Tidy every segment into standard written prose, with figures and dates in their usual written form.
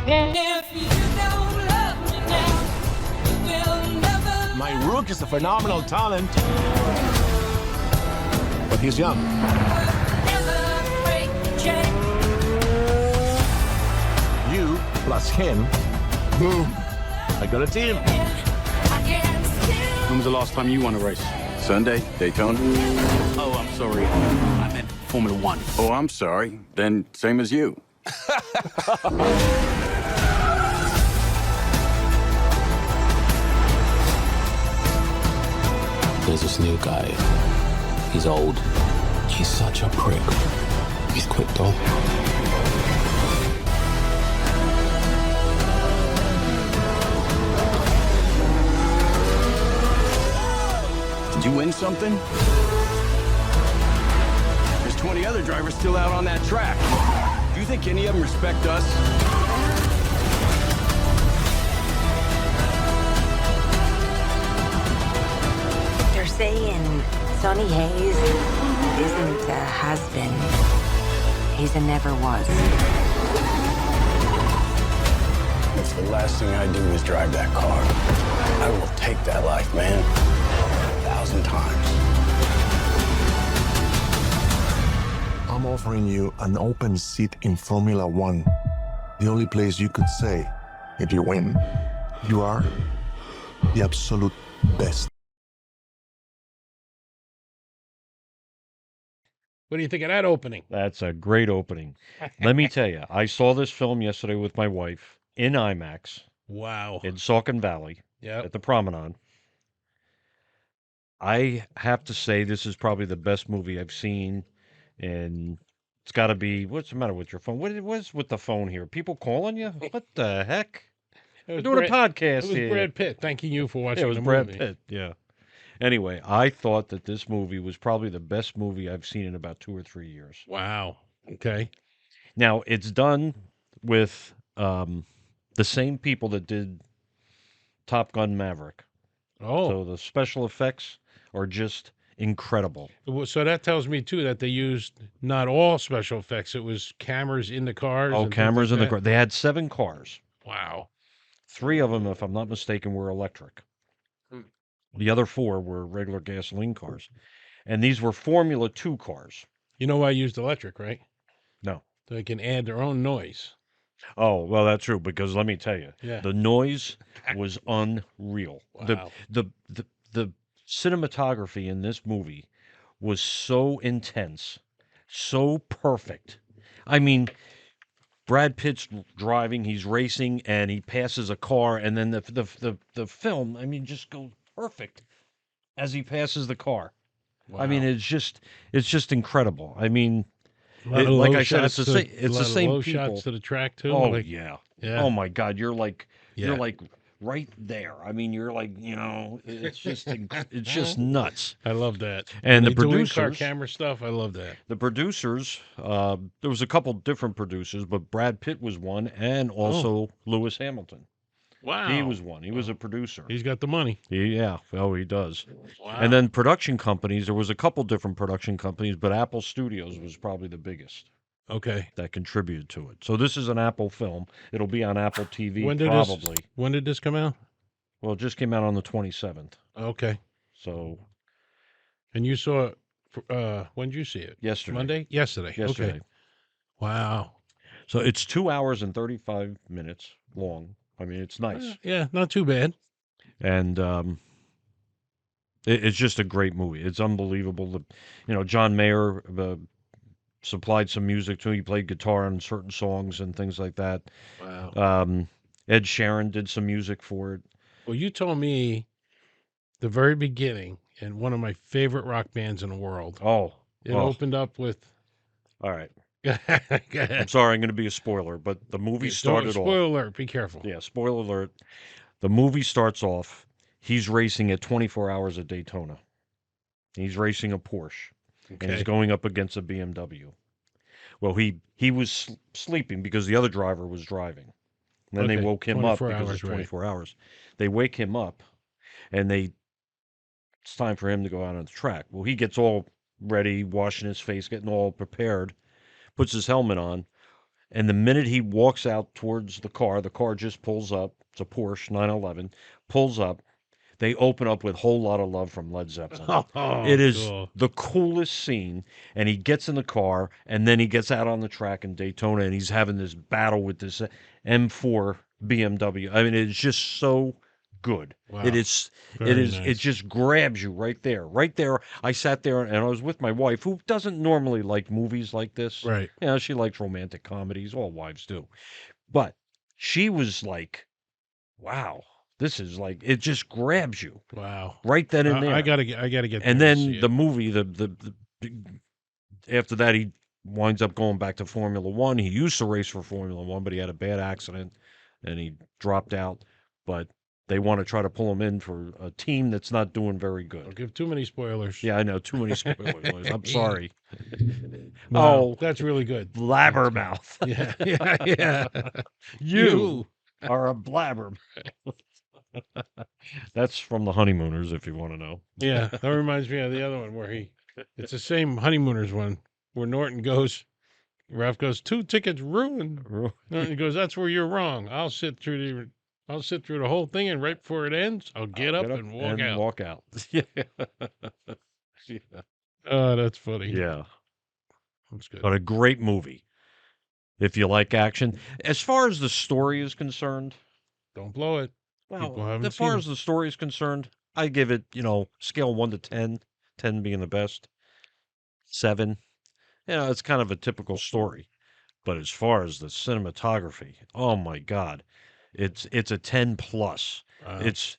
My Rook is a phenomenal talent, but he's young. You plus him, boom, I got a team. When was the last time you won a race? Sunday, Daytona. Oh, I'm sorry. I meant Formula One. Oh, I'm sorry. Then same as you. There's this new guy. He's old. He's such a prick. He's quick, though. Did you win something? There's 20 other drivers still out on that track. Do you think any of them respect us? They're saying Sonny Hayes isn't a has-been. He's a never was. If the last thing I do is drive that car, I will take that life, man. 1,000 times. I'm offering you an open seat in Formula One. The only place you could say, if you win, you are the absolute best. What do you think of that opening? That's a great opening. Let me tell you, I saw this film yesterday with my wife in IMAX Wow. in Saucon Valley Yep. at the Promenade. I have to say this is probably the best movie I've seen, and it's got to be. What's the matter with your phone? What's with the phone here? People calling you? What the heck? It We're was doing a podcast It was here. Brad Pitt thanking you for watching Yeah, it was the Brad movie. Pitt. Yeah. Anyway, I thought that this movie was probably the best movie I've seen in about 2 or 3 years. Wow. Okay. Now, it's done with the same people that did Top Gun Maverick. Oh. So the special effects are just incredible. So that tells me, too, that they used not all special effects. It was cameras in the cars. Oh, and things cameras like in the that? car. They had 7 cars. Wow. 3 of them, if I'm not mistaken, were electric. The other 4 were regular gasoline cars. And these were Formula 2 cars. You know why I used electric, right? No. So they can add their own noise. Oh, well, that's true, because let me tell you, Yeah. the noise was unreal. Wow. The cinematography in this movie was so intense, so perfect. I mean, Brad Pitt's driving, he's racing, and he passes a car, and then the film, I mean, just goes perfect as he passes the car. I mean, Wow. it's just incredible. I mean, A lot of like low I said, it's shots the to same. It's lot the of same low people. shots to the track, too. Oh like, yeah. yeah. Oh my God, you're like Yeah. right there. I mean, you're like, it's just it's just nuts. I love that. And When the they do in-car producers, camera stuff, I love that. the producers, there was a couple different producers, but Brad Pitt was one, and also Lewis Hamilton. Wow. He was one. He was a producer. He's got the money. Yeah, well, he does. Wow. And then production companies, there was a couple different production companies, but Apple Studios was probably the biggest Okay. that contributed to it. So this is an Apple film. It'll be on Apple TV When did probably. When did this come out? Well, it just came out on the 27th. Okay. So And you saw it, when did you see it? yesterday. Monday? Yesterday. Yesterday. Okay. Wow. So it's 2 hours and 35 minutes long. I mean, it's nice. Yeah, not too bad. And it's just a great movie. It's unbelievable. John Mayer supplied some music to. He played guitar on certain songs and things like that. Wow. Ed Sheeran did some music for it. Well, you told me the very beginning, and one of my favorite rock bands in the world. Oh, It opened up with. all right. Go I'm ahead. sorry, I'm going to be a spoiler, but the movie started off. Spoiler alert. Be careful. Yeah, spoiler alert. The movie starts off. He's racing at 24 hours at Daytona. He's racing a Porsche, and he's Okay. going up against a BMW. Well, he was sleeping because the other driver was driving. And then they Okay, woke him up 24 because hours, it's right. 24 hours. They wake him up, and it's time for him to go out on the track. Well, he gets all ready, washing his face, getting all prepared, puts his helmet on, And the minute he walks out towards the car just pulls up. It's a Porsche 911, pulls up. They open up with Whole Lot of Love from Led Zeppelin. Oh, It is cool. the coolest scene. And he gets in the car, and then he gets out on the track in Daytona, and he's having this battle with this M4 BMW. I mean, it's just so good. Wow. It is. Very It nice. just grabs you right there. Right there. I sat there, and I was with my wife, who doesn't normally like movies like this. Right. You know, she likes romantic comedies. All wives do. But she was like, wow, this is like, it just grabs you Wow. right then and there. I gotta get. And there to see then it. the movie, the after that, he winds up going back to Formula One. He used to race for Formula One, but he had a bad accident and he dropped out. But they want to try to pull him in for a team that's not doing very Don't good. give too many spoilers. Yeah, I know. Too many spoilers. I'm sorry. Wow, Oh, that's really good. blabbermouth. Yeah, yeah. You are a blabbermouth. That's from the Honeymooners, if you want to know. Yeah, that reminds me of the other one where it's the same Honeymooners one where Norton goes, Ralph goes, 2 tickets ruined. Norton goes, that's where you're wrong. I'll sit through the whole thing, and right before it ends, I'll get up and walk out. Walk out. Yeah. Yeah. Oh, that's funny. Yeah. That's good. But a great movie if you like action. As far as the story is concerned, Don't blow it. People well, haven't as far seen as the story is concerned, I give it, scale 1 to 10, 10 being the best, 7. It's kind of a typical story. But as far as the cinematography, oh my God, it's a 10 plus. It's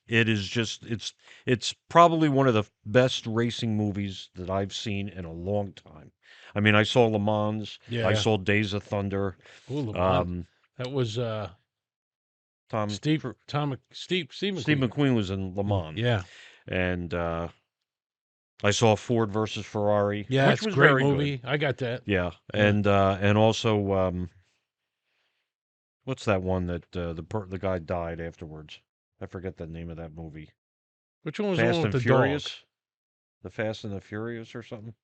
probably one of the best racing movies that I've seen in a long time. I mean, I saw Le Mans. Yeah. I saw Days of Thunder. Ooh, Le Mans. That was Steve McQueen was in Le Mans. Yeah. And I saw Ford versus Ferrari. Yeah, which it's was a great very movie. good. I got that. Yeah. Yeah. And also what's that one that the guy died afterwards? I forget the name of that movie. Which one was Fast the one with and the Furious? dog? The Fast and the Furious or something?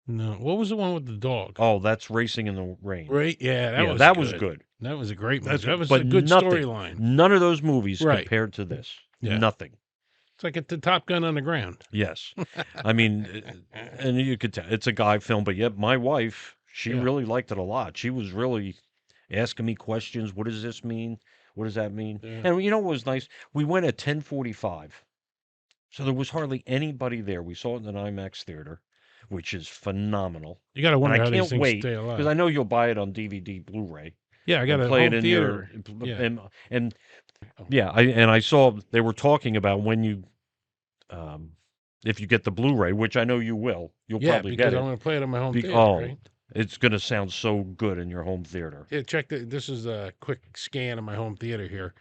No. What was the one with the dog? Oh, that's Racing in the Rain. Right. Yeah, that was good. That was a great movie. That's That was but a good nothing- storyline. None of those movies Right. compared to this. Yeah. Nothing. It's like the Top Gun Underground. Yes. I mean, and you could tell it's a guy film, but yet my wife, she Yeah. really liked it a lot. She was really asking me questions. What does this mean? What does that mean? Yeah. And you know what was nice? We went at 10:45. So there was hardly anybody there. We saw it in an IMAX theater, which is phenomenal. You got to And wonder I how these can't things wait stay alive. because I know you'll buy it on DVD, Blu-ray. Yeah, I got and a play home it in theater. your Yeah. and yeah, I saw they were talking about when you if you get the Blu-ray, which I know you will, you'll Yeah, probably because get I'm it. going to play it on my home theater, Oh, right? it's going to sound so good in your home theater. Yeah, this is a quick scan of my home theater here.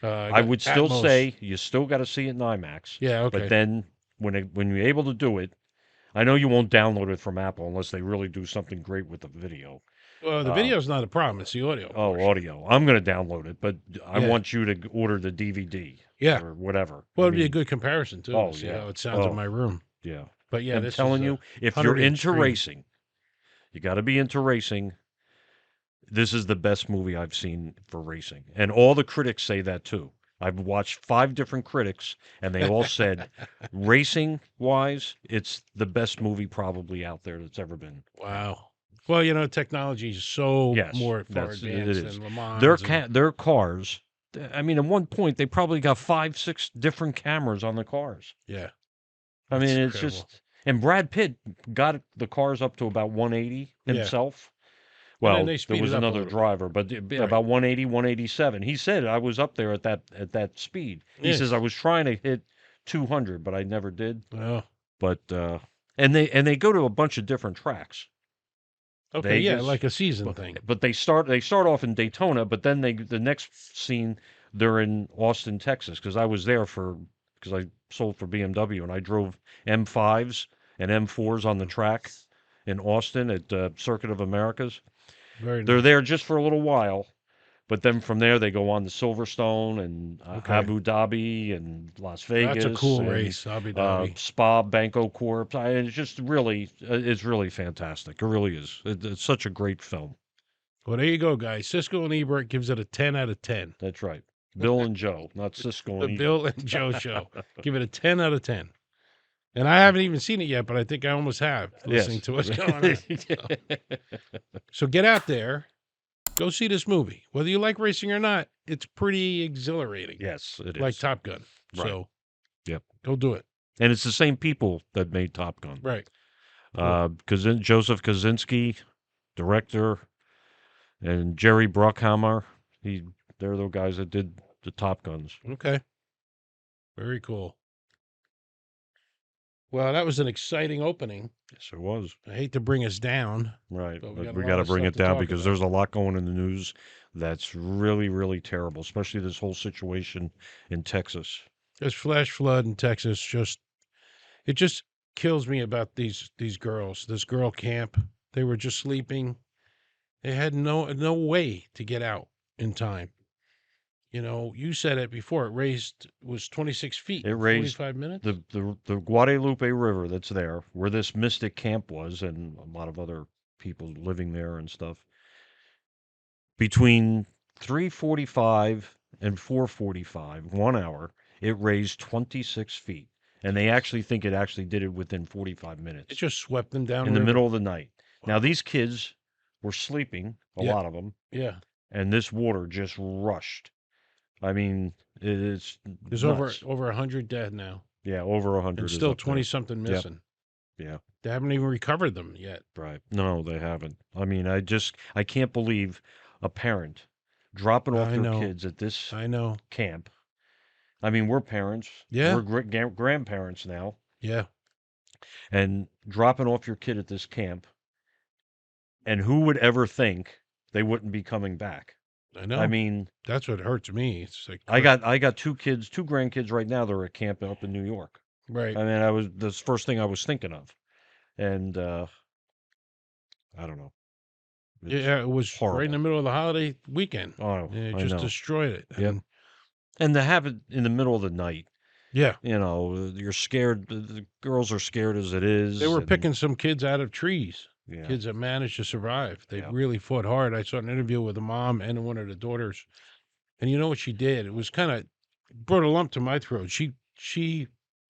I would still Atmos. say you still got to see it in IMAX. Yeah, okay. But then when you're able to do it, I know you won't download it from Apple unless they really do something great with the video. Well, the video's not a problem. It's the audio. Oh, portion. audio. I'm going to download it, but I Yeah. want you to order the DVD. Yeah. Or whatever. Well, I it'd be a mean, good comparison, too, Oh, to see yeah. how it sounds Oh. in my room. Yeah. But yeah, I'm this telling is you, if you're 100-inch into screen. racing, you got to be into racing. This is the best movie I've seen for racing. And all the critics say that too. I've watched 5 different critics, and they all said, racing-wise, it's the best movie probably out there that's ever been. Wow. Well, technology is so Yes, more far it advanced is. than Le Mans. Their cars, I mean, at one point, they probably got 5, 6 different cameras on the cars. Yeah. I mean, That's it's incredible. just, and Brad Pitt got the cars up to about 180 Yeah. himself. And then Well, they there speed was it up a another little bit. driver, but about 180, 187. He said I was up there at that speed. He Yes. says I was trying to hit 200, but I never did. Well, But and they go to a bunch of different tracks. okay, yeah, Vegas, like a season But, thing. but they start off in Daytona, but then the next scene they're in Austin, Texas, because I was there because I sold for BMW and I drove M5s and M4s on the track in Austin at Circuit of Americas. Very They're nice. there just for a little while, but then from there they go on to Silverstone and Okay. Abu Dhabi and Las Vegas. That's a cool and, race, Abu Dhabi. Spa, Banco Corp. It's just really, it's really fantastic. It really is. It's such a great film. Well, there you go, guys. Siskel and Ebert gives it a 10 out of 10. That's right. Bill and Joe, not Cisco The and Bill and Joe show. Give it a 10 out of 10. And I haven't even seen it yet, but I think I almost have, listening to what's going on. So get out there. Go see this movie. Whether you like racing or not, it's pretty exhilarating. Yes, it is. Like Top Gun. Right. So Yep. go do it. And it's the same people that made Top Gun. Right. Joseph Kosinski, director, and Jerry Bruckheimer. They're the guys that did the Top Guns. Okay. Very cool. Well, that was an exciting opening. Yes, it was. I hate to bring us down. Right. But But we we got a lot got to of bring stuff it to down talk because about. there's a lot going in the news that's really, really terrible, especially this whole situation in Texas. This flash flood in Texas it just kills me about these girls. This girl camp. They were just sleeping. They had no way to get out in time. You know, you said it before. Was 26 feet. It in raised 45 minutes. the Guadalupe River that's there, where this Mystic camp was, and a lot of other people living there and stuff. Between 3:45 and 4:45, 1 hour, it raised 26 feet, and they actually think it actually did it within 45 minutes It just swept them down in the river. middle of the night. Now these kids were sleeping, a Yeah. lot of them, Yeah, and this water just rushed. I mean, it's there's nuts. over 100 dead now, Yeah, over 100. and is still up there. 20 something Yep. missing. Yeah. They haven't even recovered them yet. Right. No, they haven't. I mean, I can't believe a parent dropping off I their know. kids at this I know. camp. I mean, we're parents. Yeah. We're grandparents now. Yeah. And dropping off your kid at this camp. And who would ever think they wouldn't be coming back? I know. I mean, that's what hurts me. It's like I got two grandkids right now that are at camp up in New York. right. I mean, that's the first thing I was thinking of. And I don't know. It's Yeah, it was horrible. right in the middle of the holiday weekend. Oh, And it I just know. destroyed it. Yep. And to have it in the middle of the night, Yeah. you know, you're scared. The girls are scared as it is. They were and- picking some kids out of trees. Yeah. Kids that managed to survive. They Yeah. really fought hard. I saw an interview with a mom and one of the daughters. And you know what she did? It was kind of brought a lump to my throat. She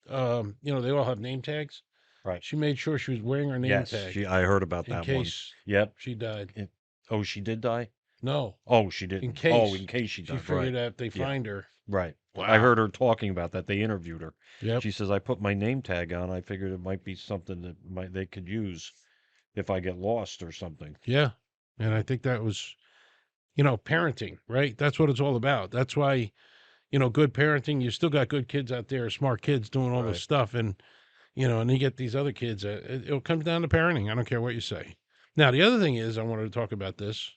you know, they all have name tags. Right. She made sure she was wearing her name Yes, tag I heard about in that case one. Yep. she died. Oh, she did die? No, Oh, she didn't. in case. Oh, in case she She died. figured Right. out if they find her. Right. Wow. I heard her talking about that. They interviewed her. Yep. She says, I put my name tag on. I figured it might be something that they could use if I get lost or something. Yeah. And I think that was, you know, parenting, right? That's what it's all about. That's why, you know, good parenting, you still got good kids out there, smart kids doing all Right. this stuff. And, you know, and you get these other kids, it'll come down to parenting. I don't care what you say. Now, the other thing is, I wanted to talk about this,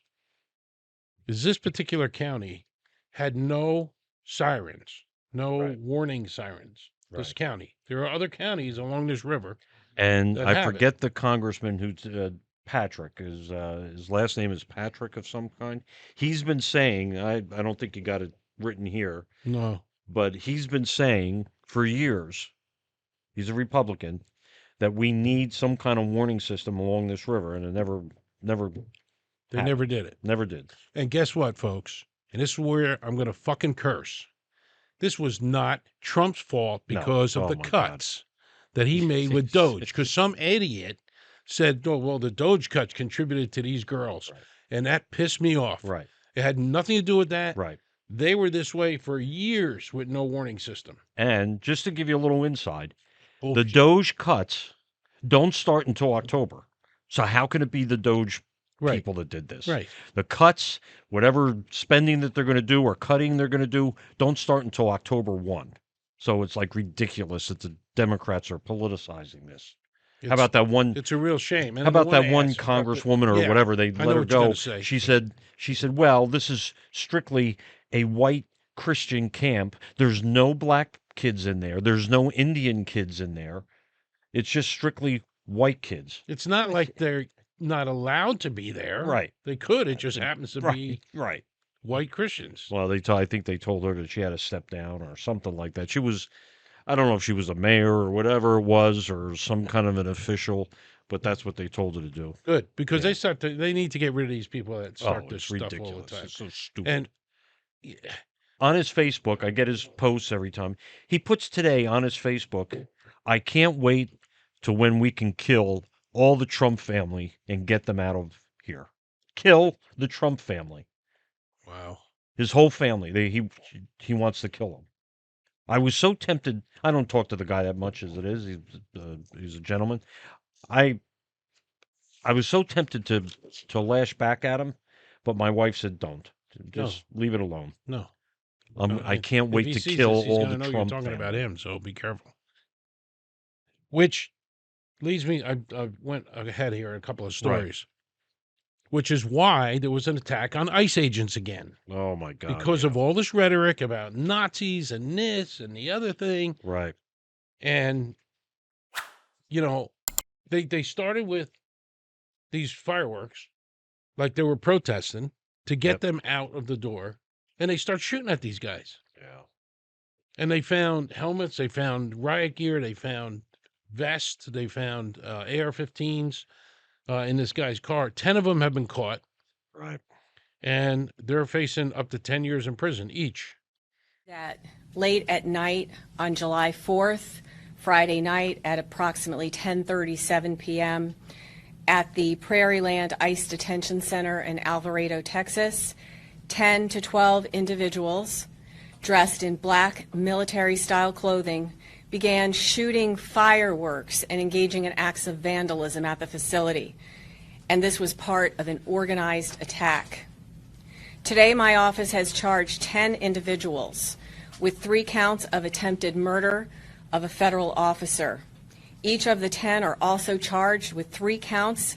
is this particular county had no sirens, no Right. warning sirens. This Right. county. There are other counties along this river. And that I have it. forget the congressman who, Patrick, his last name is Patrick of some kind. He's been saying, I don't think he got it written here, No. but he's been saying for years, he's a Republican, that we need some kind of warning system along this river, and it never They happened. never did it. Never did. And guess what, folks? And this is where I'm going to fucking curse. This was not Trump's fault No. because of Oh the my God. cuts that he made with Doge. Because some idiot said, oh, well, the Doge cuts contributed to these girls. Right. And that pissed me off. Right. It had nothing to do with that. Right. They were this way for years with no warning system. And just to give you a little inside, the Bullshit. Doge cuts don't start until October. So how can it be the Doge Right. people that did this? Right. The cuts, whatever spending that they're going to do or cutting they're going to do, don't start until October 1. So it's like ridiculous that the Democrats are politicizing this. How about that one? It's a real shame. And How about I that one ask, congresswoman or yeah, whatever? They I let know her what you're go. gonna say. She said, well, this is strictly a white Christian camp. There's no black kids in there. There's no Indian kids in there. It's just strictly white kids. It's not like they're not allowed to be there. Right. They could. It just happens to be Right. white Christians. Well, I think they told her that she had to step down or something like that. She was, I don't know if she was a mayor or whatever it was or some kind of an official, but that's what they told her to do. Good, because Yeah. they need to get rid of these people that start this It's stuff ridiculous. all the time. It's so stupid. And yeah, On his Facebook, I get his posts every time. He puts today on his Facebook, I can't wait to when we can kill all the Trump family and get them out of here. Kill the Trump family. wow. His whole family. He wants to kill them. I was so tempted. I don't talk to the guy that much as it is. He's a gentleman. I was so tempted to lash back at him, but my wife said, "Don't. Just leave it alone." No. I can't If wait he to sees kill this, he's all gonna the know Trump you're talking about family. him, so be careful. Which leads me, I went ahead here in a couple of stories, which is why there was an attack on ICE agents again. Oh my God! Because yeah. of all this rhetoric about Nazis and this and the other thing. Right. And, you know, they started with these fireworks, like they were protesting to get Yep. them out of the door. And they start shooting at these guys. Yeah. And they found helmets, they found riot gear, they found vests, they found AR-15s in this guy's car. 10 of them have been caught. Right. And they're facing up to 10 years in prison each. That late at night on July 4th, Friday night at approximately 10:37 p.m. at the Prairieland ICE Detention Center in Alvarado, Texas, 10 to 12 individuals dressed in black military-style clothing began shooting fireworks and engaging in acts of vandalism at the facility. And this was part of an organized attack. Today, my office has charged 10 individuals with 3 counts of attempted murder of a federal officer. Each of the 10 are also charged with 3 counts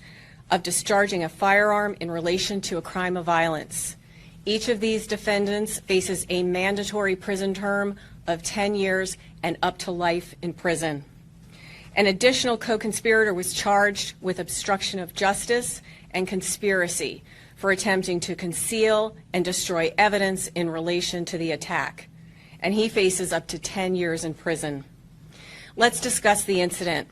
of discharging a firearm in relation to a crime of violence. Each of these defendants faces a mandatory prison term of 10 years and up to life in prison. An additional co-conspirator was charged with obstruction of justice and conspiracy for attempting to conceal and destroy evidence in relation to the attack, and he faces up to 10 years in prison. Let's discuss the incident.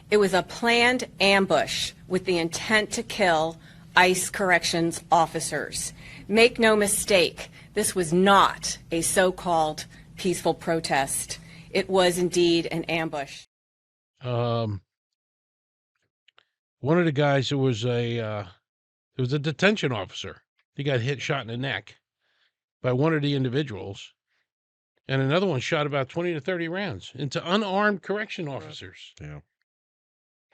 It was a planned ambush with the intent to kill ICE corrections officers. Make no mistake, this was not a so-called peaceful protest. It was indeed an ambush. One of the guys who was a detention officer. He got shot in the neck by one of the individuals, and another one shot about 20 to 30 rounds into unarmed correction officers. Yeah.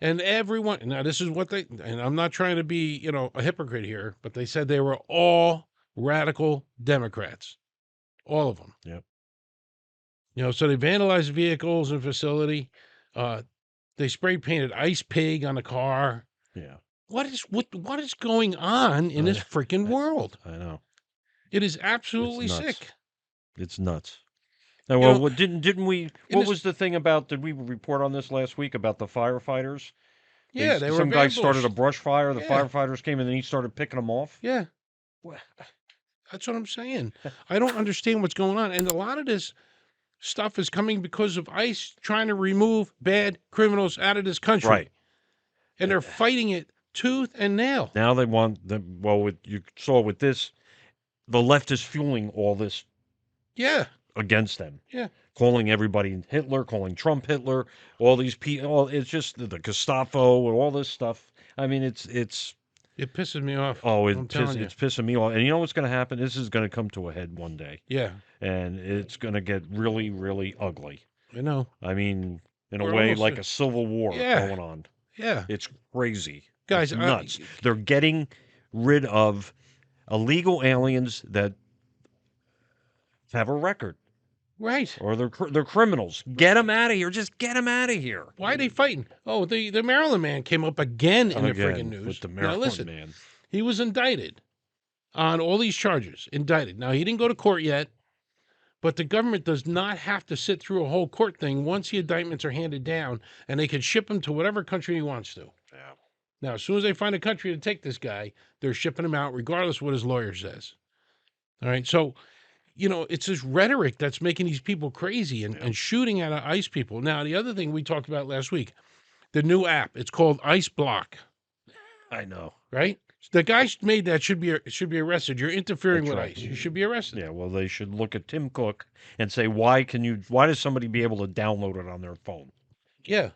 And everyone, now this is what they, and I'm not trying to be, a hypocrite here, but they said they were all radical Democrats, all of them. Yep. So they vandalized vehicles and facility. They spray painted Ice Pig on the car. Yeah. What is going on in this freaking world? I know. It is absolutely It's nuts. sick. It's nuts. Now, well, know, didn't we? What was the thing about? Did we report on this last week about the firefighters? Yeah, they were some guy started a ambushed. brush fire. The Yeah. firefighters came and then he started picking them off. Yeah. That's what I'm saying. I don't understand what's going on. And a lot of this stuff is coming because of ICE trying to remove bad criminals out of this country. Right. And they're fighting it tooth and nail. Now they want them. Well, you saw with this, the left is fueling all this Yeah. against them. Yeah. Calling everybody Hitler, calling Trump Hitler, all these people. It's just the Gestapo and all this stuff. I mean, it's It pisses me off. oh, I'm telling you. it's pissing me off. And you know what's going to happen? This is going to come to a head one day, Yeah. and it's going to get really, really ugly. I know. I mean, in a We're way, almost like there. a civil war Yeah. going on. Yeah. It's crazy. Guys, It's nuts. They're getting rid of illegal aliens that have a record, Right. or they're criminals. Get them out of here. Just get them out of here. Why are they fighting? Oh, the Maryland man came up again in the Again, friggin' news. with the Now Maryland listen, man. he was indicted on all these charges. Indicted. Now he didn't go to court yet, but the government does not have to sit through a whole court thing once the indictments are handed down, and they can ship him to whatever country he wants to. Yeah. Now, as soon as they find a country to take this guy, they're shipping him out, regardless of what his lawyer says. All right. So, it's this rhetoric that's making these people crazy and shooting at ICE people. Now, the other thing we talked about last week, the new app. It's called Ice Block, I know. right? The guy made that should be arrested. You're interfering That's with right. ice. You should be arrested. Yeah, well, they should look at Tim Cook and say, why does somebody be able to download it on their phone? Yeah.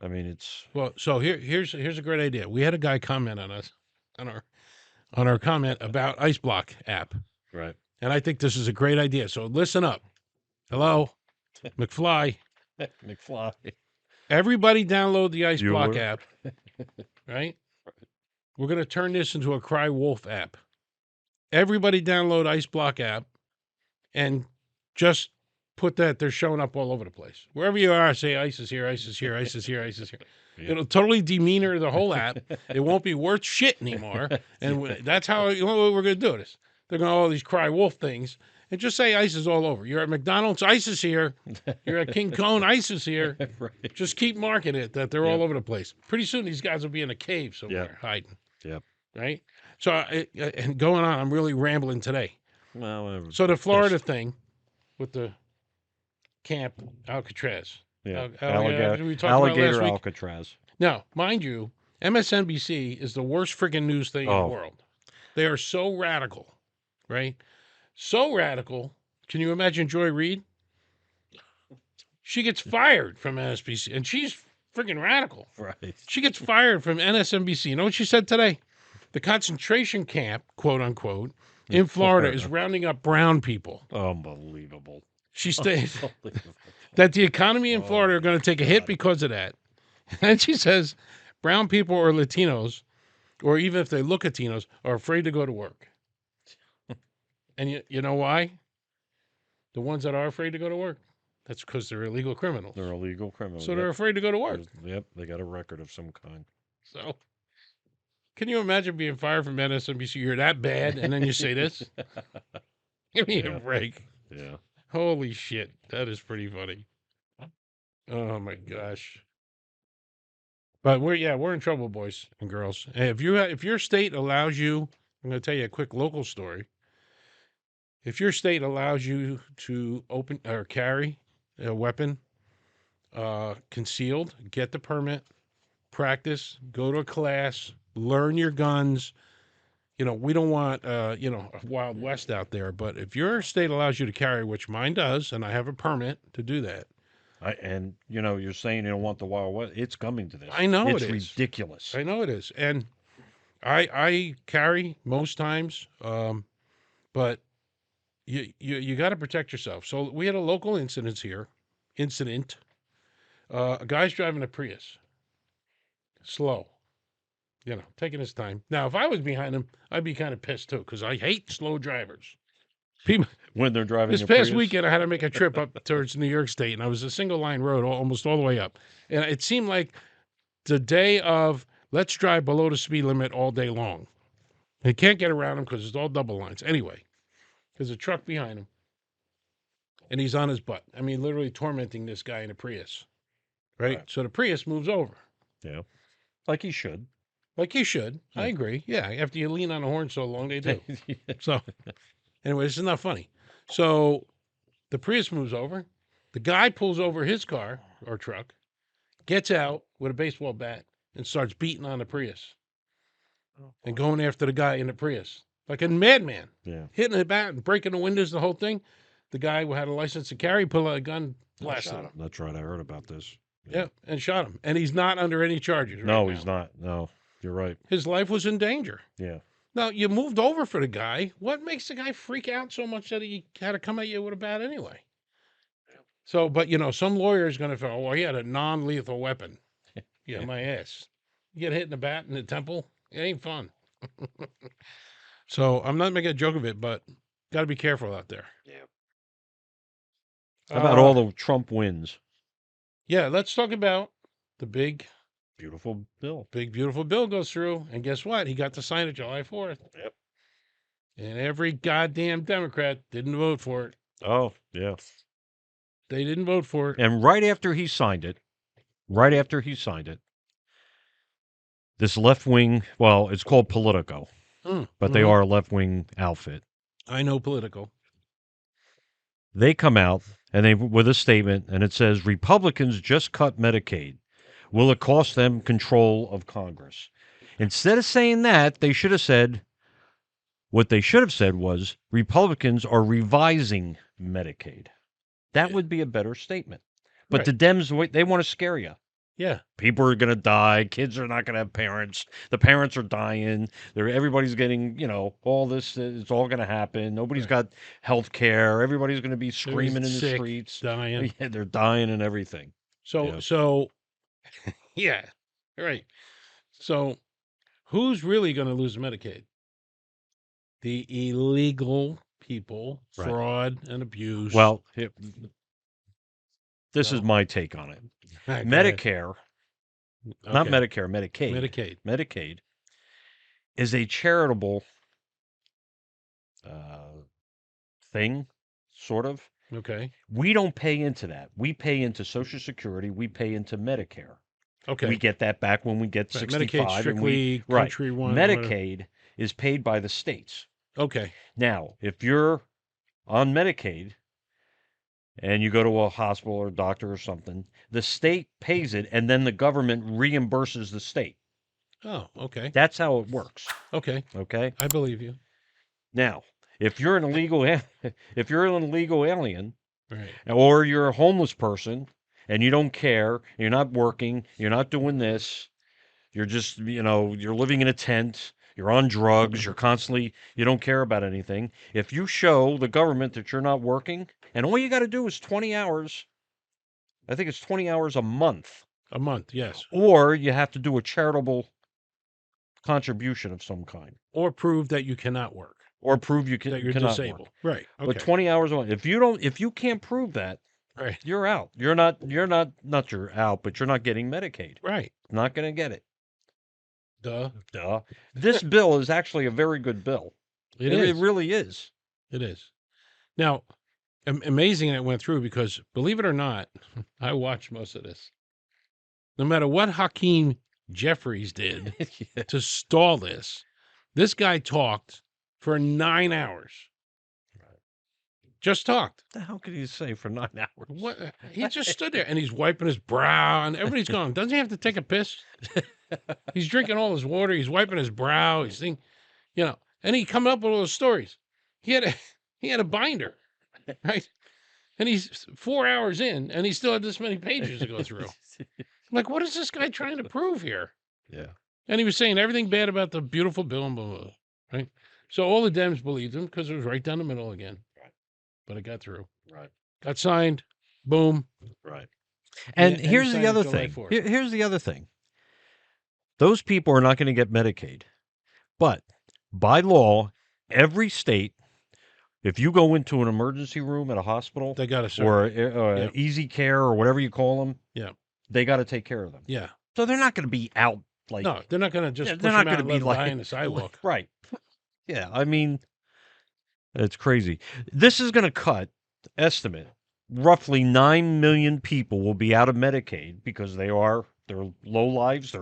I mean, it's Well, so here's a great idea. We had a guy comment on us on our comment about Ice Block app, right. and I think this is a great idea. So listen up. Hello, McFly. McFly. Everybody download the Ice Block Bueller. app, right? We're going to turn this into a Cry Wolf app. Everybody download Ice Block app and just put that they're showing up all over the place. Wherever you are, say ice is here, ice is here, ice is here, ice is here. Yeah. It'll totally demeanor the whole app. It won't be worth shit anymore. And that's how what we're going to do this. They're going to all these Cry Wolf things and just say ice is all over. You're at McDonald's, ice is here. You're at King Cone, ice is here. Right. Just keep marking it that they're all Yep. over the place. Pretty soon these guys will be in a cave somewhere hiding. Yep. Right? So, and going on, I'm really rambling today. Well, So the Florida thing with the camp Alcatraz. yeah. Alligator, we talked about Alligator last week. Alcatraz. Now, mind you, MSNBC is the worst freaking news thing in Oh. the world. They are so radical, right? So radical. Can you imagine Joy Reid? She gets fired from MSNBC, and she's freaking radical. Right. She gets fired from MSNBC. You know what she said today? The concentration camp, quote unquote, in Florida is rounding up brown people. Unbelievable. She stated Unbelievable. that the economy in Florida are going to take a hit because of that. And she says brown people or Latinos, or even if they look Latinos, are afraid to go to work. And you know why? The ones that are afraid to go to work, that's because they're illegal criminals. They're illegal criminals. So they're afraid to go to work. Yep, they got a record of some kind. So can you imagine being fired from MSNBC? You're that bad, and then you say this? Give me a break. Yeah. Holy shit. That is pretty funny. Oh my gosh. But we're in trouble, boys and girls. And if your state allows you, I'm going to tell you a quick local story. If your state allows you to open or carry a weapon concealed, get the permit, practice, go to a class, learn your guns. You know, we don't want a Wild West out there, but if your state allows you to carry, which mine does, and I have a permit to do that. And you're saying you don't want the Wild West. It's coming to this. I know it's it is. ridiculous. I know it is. And I carry most times, but you got to protect yourself. So we had a local incident here. A guy's driving a Prius. Slow. Taking his time. Now, if I was behind him, I'd be kind of pissed too, because I hate slow drivers. People, When they're driving this a past Prius. weekend, I had to make a trip up towards New York State, and I was a single line road almost all the way up. And it seemed like the day of let's drive below the speed limit all day long. They can't get around him because it's all double lines. Anyway, there's a truck behind him, and he's on his butt. I mean, literally tormenting this guy in a Prius, right? So the Prius moves over. Yeah. Like he should. Like you should. I agree. Yeah, after you lean on the horn so long, they do. So, anyway, this is not funny. So, the Prius moves over. The guy pulls over his car or truck, gets out with a baseball bat, and starts beating on the Prius and going after the guy in the Prius like a madman. Yeah. Hitting the bat and breaking the windows, the whole thing. The guy who had a license to carry pulled out a gun, blasted him. That's right. I heard about this. Yeah, and shot him. And he's not under any charges right No, now. he's not. No, you're right. His life was in danger. Yeah. Now, you moved over for the guy. What makes the guy freak out so much that he had to come at you with a bat anyway? So, but, some lawyer is going to feel, he had a non-lethal weapon. Yeah, my ass. You get hit in the bat in the temple, it ain't fun. So, I'm not making a joke of it, but got to be careful out there. Yeah. How about all the Trump wins? Yeah, let's talk about the big, Beautiful bill. beautiful bill goes through. And guess what? He got to sign it July 4th. Yep. And every goddamn Democrat didn't vote for it. Oh, yeah. They didn't vote for it. And right after he signed it, this left-wing, well, it's called Politico, but they are a left-wing outfit. I know Political. They come out and with a statement, and it says, Republicans just cut Medicaid. Will it cost them control of Congress? Instead of saying that, they should have said, what they should have said was, Republicans are revising Medicaid. That would be a better statement. But the Right. Dems, they want to scare you. Yeah. People are going to die. Kids are not going to have parents. The parents are dying. Everybody's getting, all this. It's all going to happen. Nobody's Right. got health care. Everybody's going to be Everybody's screaming in the sick, streets. dying. Yeah, they're dying and everything. So, yeah, right. So, who's really going to lose Medicaid? The illegal people, Right. fraud and abuse. Well, this is Well, my take on it. go ahead. Medicare, not Okay. Medicare, Medicaid. Medicaid. Medicaid is a charitable thing, sort of. Okay. We don't pay into that. We pay into Social Security. We pay into Medicare. Okay. We get that back when we get Right, 65. Medicaid's strictly right. country one. whatever. Medicaid is paid by the states. Okay. Now, if you're on Medicaid and you go to a hospital or doctor or something, the state pays it and then the government reimburses the state. Oh, okay. That's how it works. Okay. Okay? I believe you. Now, if you're an illegal alien Right. or you're a homeless person and you don't care, you're not working, you're not doing this, you're just, you're living in a tent, you're on drugs, you're constantly, you don't care about anything. If you show the government that you're not working, and all you got to do is 20 hours, I think it's 20 hours a month, A month, yes. or you have to do a charitable contribution of some kind, Or prove that you cannot work, or prove you that you're cannot disabled. work. Right. Okay. But 20 hours a month. If you can't prove that, Right. you're out. You're out, but you're not getting Medicaid. Right. Not going to get it. Duh. Duh. This bill is actually a very good bill. It is. It really is. It is. Now, amazing it went through because, believe it or not, I watched most of this. No matter what Hakeem Jeffries did Yeah. to stall this guy talked for 9 hours. Just talked. What the hell could he say for 9 hours? What? He just stood there and he's wiping his brow, and everybody's going, doesn't he have to take a piss? He's drinking all his water. He's wiping his brow. He's thinking, and he coming up with all those stories. He had a binder, right? And he's 4 hours in, and he still had this many pages to go through. I'm like, what is this guy trying to prove here? Yeah. And he was saying everything bad about the beautiful bill and blah, blah, blah, right? So all the Dems believed him because it was right down the middle again. Right. But it got through. Right. Got signed. Boom. Right. And he here's signed the it other July thing. 4th. Here's the other thing. Those people are not going to get Medicaid. But by law, every state, if you go into an emergency room at a hospital They got to serve. or Yeah. easy care or whatever you call them, Yeah. they got to take care of them. Yeah. So they're not going to be out like No, they're not going to just Yeah, push they're not him out gonna and be let him like- die in the sidewalk. Right. Yeah, I mean, it's crazy. This is going to cut, estimate, roughly 9 million people will be out of Medicaid because they're low lives.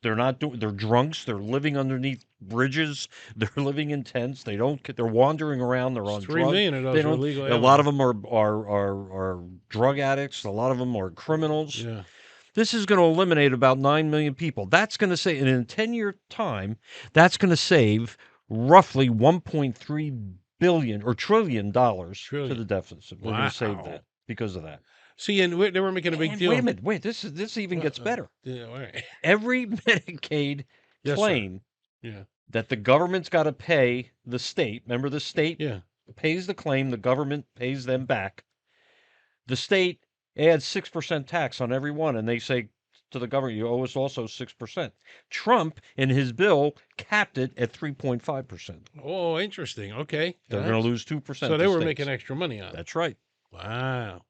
They're drunks. They're living underneath bridges. They're living in tents. They're wandering around. They're on 3 drugs. million of those They are don't- illegal A lot of aliens. them are drug addicts. A lot of them are criminals. Yeah. This is going to eliminate about 9 million people. That's going to say, and in a 10-year time, that's going to save roughly $1.3 billion or trillion dollars to Trillion. the deficit. We're going to save Wow. that because of that. See, and they were making a big And deal. wait a minute. Wait, this even gets better. Yeah, all right. Every Medicaid Yes, sir. claim Yeah. that the government's got to pay the state. Remember, the state Yeah. pays the claim. The government pays them back. The state adds 6% tax on every one, and they say to the government, you owe us also 6%. Trump, in his bill, capped it at 3.5%. Oh, interesting. Okay. They're Yeah. going to lose 2%. So they to were states. making extra money on it. That's right. Wow.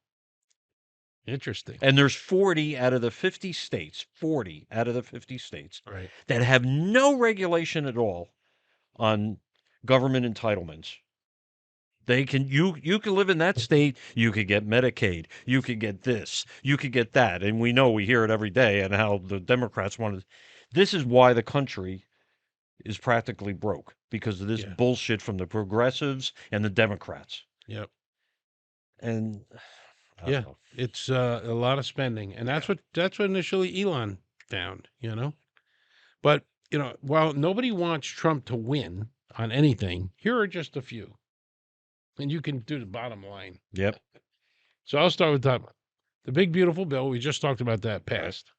Interesting. And there's 40 out of the 50 states, 40 out of the 50 states Right. that have no regulation at all on government entitlements. They can you can live in that state, you could get Medicaid, you could get this, you could get that. And we hear it every day and how the Democrats wanted. This is why the country is practically broke because of this Yeah. bullshit from the progressives and the Democrats. Yep. And I don't know. It's a lot of spending, and that's what initially Elon found. But while nobody wants Trump to win on anything, here are just a few, and you can do the bottom line. Yep. So I'll start with the big beautiful bill. We just talked about that passed.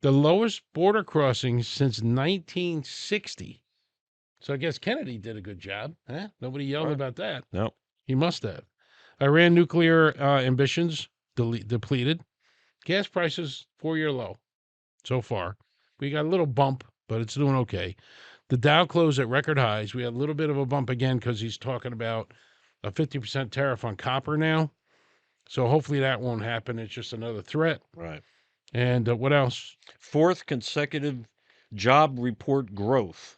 The lowest border crossings since 1960. So I guess Kennedy did a good job. Huh? Nobody yelled about that. No. He must have. Iran nuclear ambitions depleted. Gas prices 4-year low so far. We got a little bump, but it's doing okay. The Dow closed at record highs. We had a little bit of a bump again because he's talking about a 50% tariff on copper now. So hopefully that won't happen. It's just another threat. Right. And what else? 4th consecutive job report growth.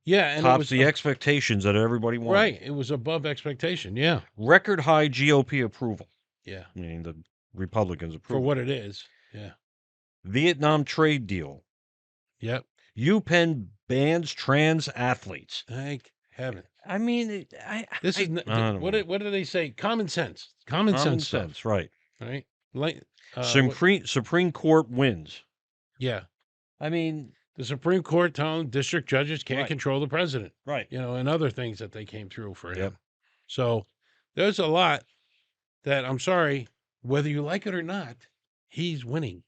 Yeah, and Tops it was the expectations that everybody wanted. right. It was above expectation. Yeah, Record high GOP approval. yeah. Meaning the Republicans For approval. what it is. Yeah. Vietnam trade deal. Yep. UPenn bans trans athletes. Thank heaven. I mean, This is what do they say? Common sense. Common sense stuff, right? right? Like Supreme Court wins. yeah. I mean, The Supreme Court telling district judges can't Right. control the president, right. and other things that they came through for him. Yep. So there's a lot that I'm sorry, whether you like it or not, he's winning.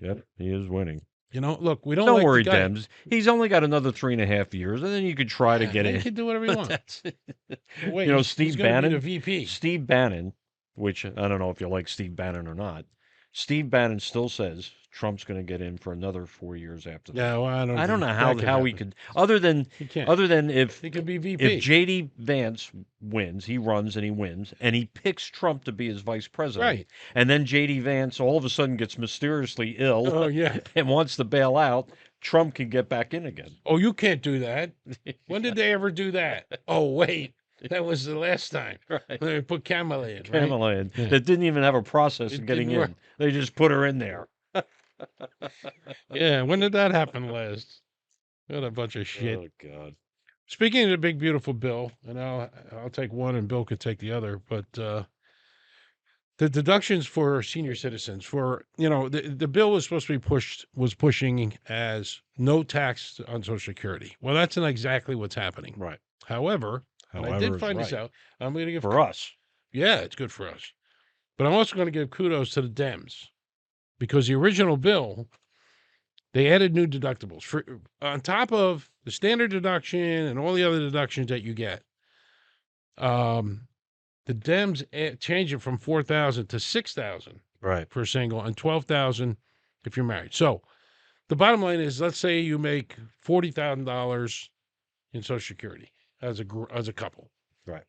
Yep, he is winning. Look, we don't Don't like worry, the guy. Dems. He's only got another 3.5 years, and then you could try to get He in. can do whatever he wants. That's it. Wait, he's Steve gonna be Bannon, the the VP. Steve Bannon, which I don't know if you like Steve Bannon or not. Steve Bannon still says Trump's going to get in for another 4 years after that. No, I don't. I don't think know that how he happen. could, other than He can't. if He could be VP. if JD Vance wins, he runs and he wins, and he picks Trump to be his vice president. Right. And then JD Vance all of a sudden gets mysteriously ill Oh yeah. and wants to bail out. Trump can get back in again. Oh, you can't do that. When did they ever do that? Oh, wait. That was the last time. Right. They put Kamala in, right? Kamala in, Yeah. that didn't even have a process It of getting didn't work. in. They just put her in there. Yeah, when did that happen last? What a bunch of shit. Oh God. Speaking of the big beautiful bill, and I'll take one and Bill could take the other, but the deductions for senior citizens the bill was supposed to be pushing as no tax on Social Security. Well, that's not exactly what's happening. Right. However, and I However, did it's find this right. out. I'm going to give For us. Yeah, it's good for us. But I'm also going to give kudos to the Dems because the original bill, they added new deductibles on top of the standard deduction and all the other deductions that you get. The Dems change it from $4,000 to $6,000 Right. for a single and $12,000 if you're married. So the bottom line is, let's say you make $40,000 in Social Security as a couple. Right.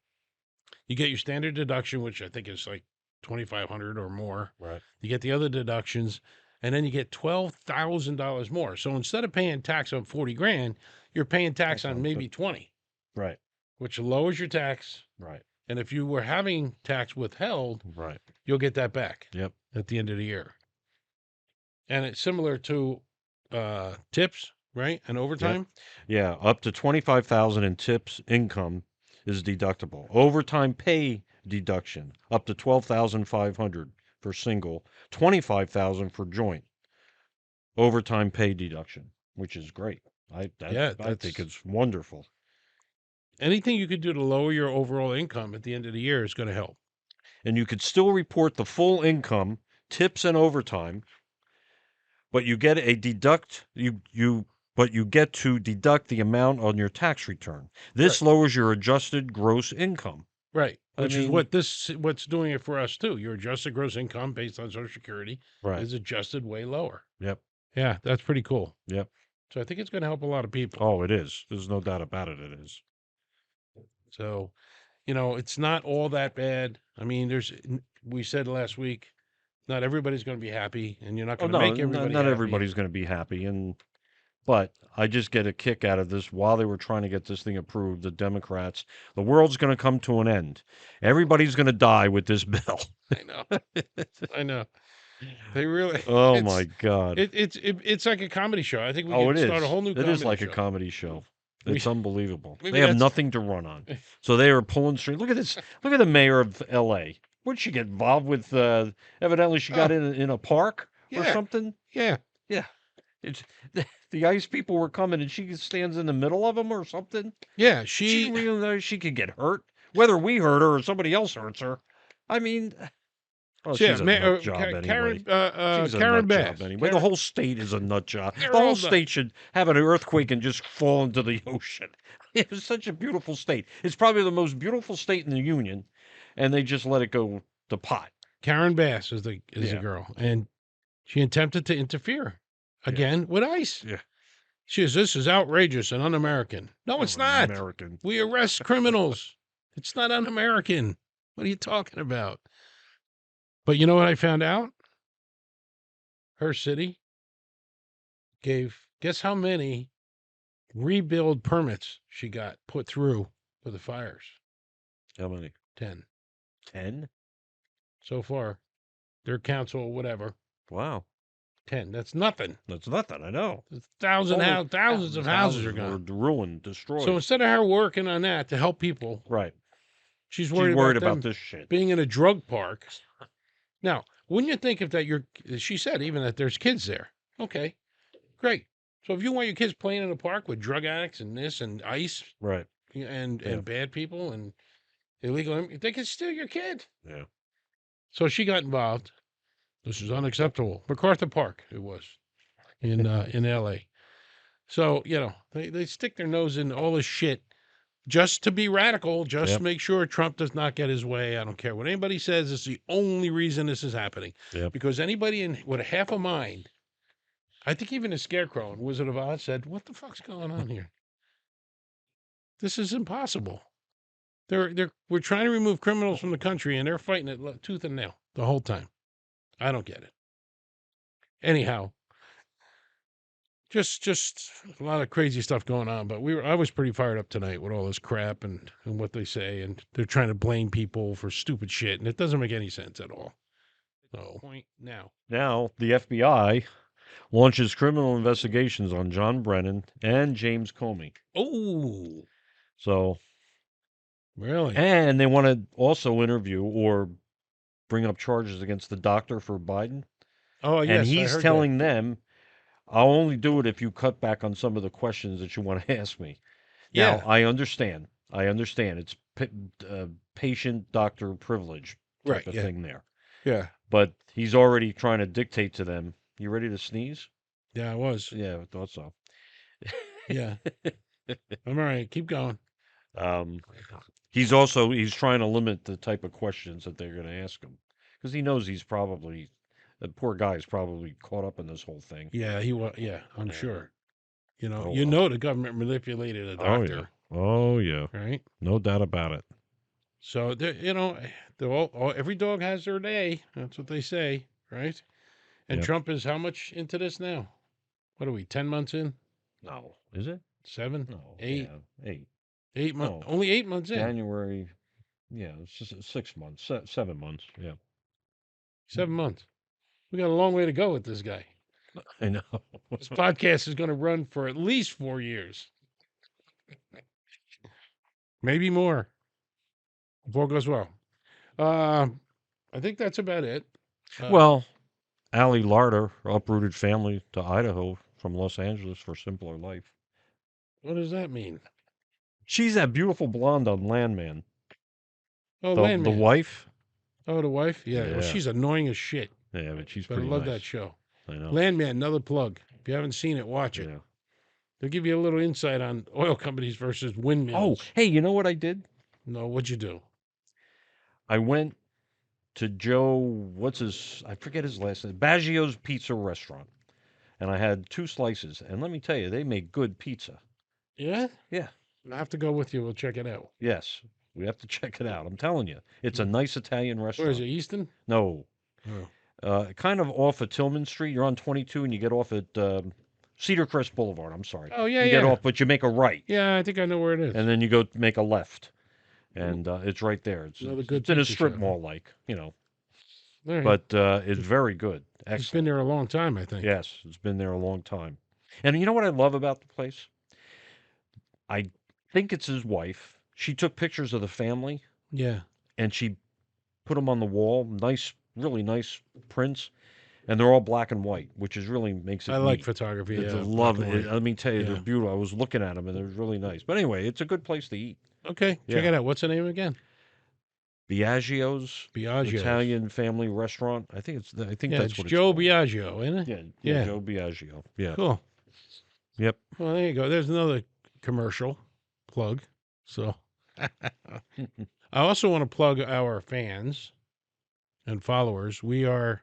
You get your standard deduction, which I think is like $2,500 or more. Right. You get the other deductions, and then you get $12,000 more. So instead of paying tax on 40 grand, you're paying tax on maybe 20, Right. which lowers your tax. Right. And if you were having tax withheld, Right. you'll get that back Yep. at the end of the year. And it's similar to tips, right? And overtime. Yeah. Up to 25,000 in tips income is deductible. Overtime pay deduction up to 12,500 for single, 25,000 for joint. Overtime pay deduction, which is great. I think it's wonderful. Anything you could do to lower your overall income at the end of the year is going to help. And you could still report the full income, tips and overtime, but you get but you get to deduct the amount on your tax return. This lowers your adjusted gross income. Right. Which is mean- what's doing it for us too. Your adjusted gross income based on Social Security Right. is adjusted way lower. Yep. Yeah, that's pretty cool. Yep. So I think it's going to help a lot of people. Oh, it is. There's no doubt about it. It is. So, it's not all that bad. I mean, we said last week, not everybody's going to be happy, and you're not going to make everybody not happy. everybody's going to be happy, but I just get a kick out of this. While they were trying to get this thing approved, the Democrats, the world's going to come to an end. Everybody's going to die with this bill. I know. I know. They really. Oh it's- my God! It's like a comedy show. I think we Oh, can it start is. a whole new. It comedy is like show. a comedy show. It's unbelievable. maybe They have that's- nothing to run on, so they are pulling strings. Look at this. Look at the mayor of L.A. What'd she get involved with? Evidently, she got Oh, in a park or yeah, something. yeah. Yeah, it's the ice people were coming, and she stands in the middle of them or something. Yeah, She she didn't realize she could get hurt, whether we hurt her or somebody else hurts her. I mean, oh, so yeah, she's a nut job anyway. She's a Karen nut Bass. job anyway. The Karen, whole state is a nut job. they're The all whole nuts. state should have an earthquake and just fall into the ocean. It was such a beautiful state. It's probably the most beautiful state in the union, and they just let it go to pot. Karen Bass is the Yeah. girl, and she attempted to interfere again with ICE. Yeah. She says this is outrageous and un-American. No, it's not. American. We arrest criminals. It's not un-American. What are you talking about? But you know what I found out? Her city gave, guess how many rebuild permits she got put through for the fires? How many? 10 10? so far. Their council, whatever. Wow. 10. That's nothing. That's nothing. I know. Thousands of houses are gone. Ruined, destroyed. So instead of her working on that to help people, right. she's She's worried, worried about, about them this shit. being in a drug park. Now, wouldn't you think if that she said even that there's kids there. Okay, great. So if you want your kids playing in a park with drug addicts and this and ICE Right. and Yeah. bad people and illegal, they can steal your kid. Yeah. So she got involved. This is unacceptable. MacArthur Park, it was in L.A. So they stick their nose in all this shit just to be radical, just Yep. to make sure Trump does not get his way. I don't care what anybody says. It's the only reason this is happening. Yep. Because anybody with a half a mind, I think even the Scarecrow in Wizard of Oz said, "What the fuck's going on here? This is impossible." We're trying to remove criminals from the country, and they're fighting it tooth and nail the whole time. I don't get it. Anyhow, just a lot of crazy stuff going on. But I was pretty fired up tonight with all this crap and what they say, and they're trying to blame people for stupid shit, and it doesn't make any sense at all. So point now. Now, the FBI launches criminal investigations on John Brennan and James Comey. Oh, So, really? and they want to also interview or bring up charges against the doctor for Biden. Oh, yes. And I he's heard telling them, I'll only do it if you cut back on some of the questions that you want to ask me. Now, Yeah. I understand. It's patient-doctor privilege type Right, of yeah. thing there. Yeah. But he's already trying to dictate to them. You ready to sneeze? Yeah, I was. Yeah, I thought so. Yeah. I'm all right. Keep going. He's trying to limit the type of questions that they're going to ask him because he knows the poor guy is probably caught up in this whole thing. Yeah, he was. Yeah, I'm sure. Oh, You well. know the government manipulated a doctor, Oh yeah, right? no doubt about it. So every dog has their day. That's what they say, right? And Yep. Trump is how much into this now? What are we? 10 months in? No, is it? 7? No, 8? yeah, 8. 8 months? No. Only 8 months in. January. Yeah, it's just 6 months, 7 months. Yeah, 7 months. We got a long way to go with this guy. I know. This podcast is going to run for at least 4 years, maybe more. If all goes well. I think that's about it. Well, Allie Larder uprooted family to Idaho from Los Angeles for simpler life. What does that mean? She's that beautiful blonde on Landman. Oh, The Landman. wife. Oh, the wife? Yeah. Well, Yeah. she's annoying as shit. Yeah, but she's But I pretty love nice. that show. I know. Landman, another plug. If you haven't seen it, watch it. Yeah. They'll give you a little insight on oil companies versus Oh, windmills. hey, you know what I did? No, what'd you do? I went to Joe, I forget his last name, Baggio's Pizza Restaurant. And I had 2 slices. And let me tell you, they make good pizza. Yeah? Yeah. I have to go with you. We'll check it out. Yes. We have to check it out. I'm telling you. It's a nice Italian restaurant. Where is it, Easton? No. Oh. Kind of off of Tillman Street. You're on 22 and you get off at Cedar Crest Boulevard. I'm sorry. Oh, yeah, You yeah. get off, but you make a right. Yeah, I think I know where it is. And then you go make a left. And it's right there. It's Another good it's in a pizza strip shop. mall like, you know. All right. But it's very good. It's been Excellent. there a long time, I think. Yes, it's been there a long time. And you know what I love about the place? I think it's his wife. She took pictures of the family Yeah. and she put them on the wall. Nice, really nice prints. And they're all black and white, which is really makes it I like neat. photography. It's Yeah, a black love and it. white. Let me tell you, Yeah. they're beautiful. I was looking at them, and they're really nice. But anyway, it's a good place to eat. Okay, check Yeah. it out. What's the name again? Biagio's Italian family restaurant. I think it's. I think Yeah, that's it's what it's Joe called. Biagio, isn't it? Yeah, Yeah. Joe Biagio. Yeah. Cool. Yep. Well, there you go. There's another commercial plug. So I also want to plug our fans and followers. We are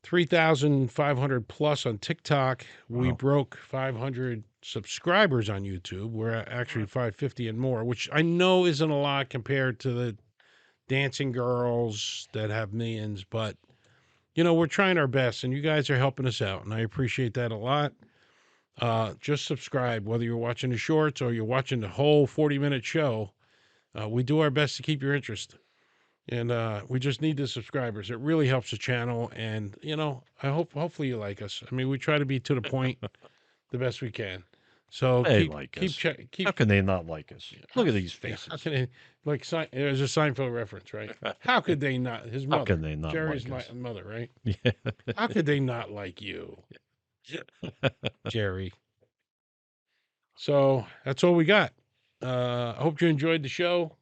3,500 plus on TikTok. We Wow. broke 500 subscribers on YouTube. We're actually 550 and more, which I know isn't a lot compared to the dancing girls that have millions, but you know, we're trying our best and you guys are helping us out. And I appreciate that a lot. Just subscribe, whether you're watching the shorts or you're watching the whole 40-minute show. We do our best to keep your interest. And we just need the subscribers. It really helps the channel. And, you know, hopefully you like us. I mean, we try to be to the point the best we can. So They keep, like keep, us. keep. How can they not like us? Look at these Yeah, faces. how can they, like, there's a Seinfeld reference, right? How could they not? His mother. How can they not Jerry's like us? mother, right? Yeah. How could they not like you, Jerry? So that's all we got. I hope you enjoyed the show.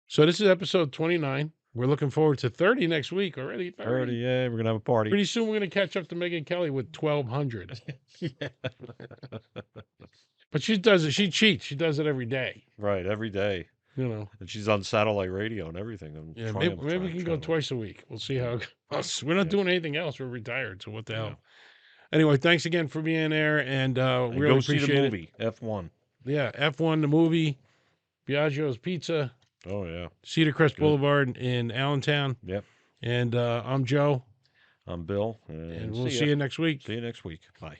So this is episode 29. We're looking forward to 30 next week already. 30, yeah, we're gonna have a party. Pretty soon we're going to catch up to Megan Kelly with 1,200. Yeah. But she does it. She cheats. She does it every day. Right, every day. You know. And she's on satellite radio and everything. On Yeah, Triumph maybe we can go channel. twice a week. We'll see how it goes. We're not doing anything else. We're retired, so what the Yeah. hell? Anyway, thanks again for being there, and And really go see appreciate the it. movie, F1. Yeah, F1 the movie, Biagio's Pizza, Oh, yeah. Cedar Crest Good. Boulevard in Allentown. Yep. And I'm Joe, I'm Bill. and we'll see you next week. See you next week. Bye.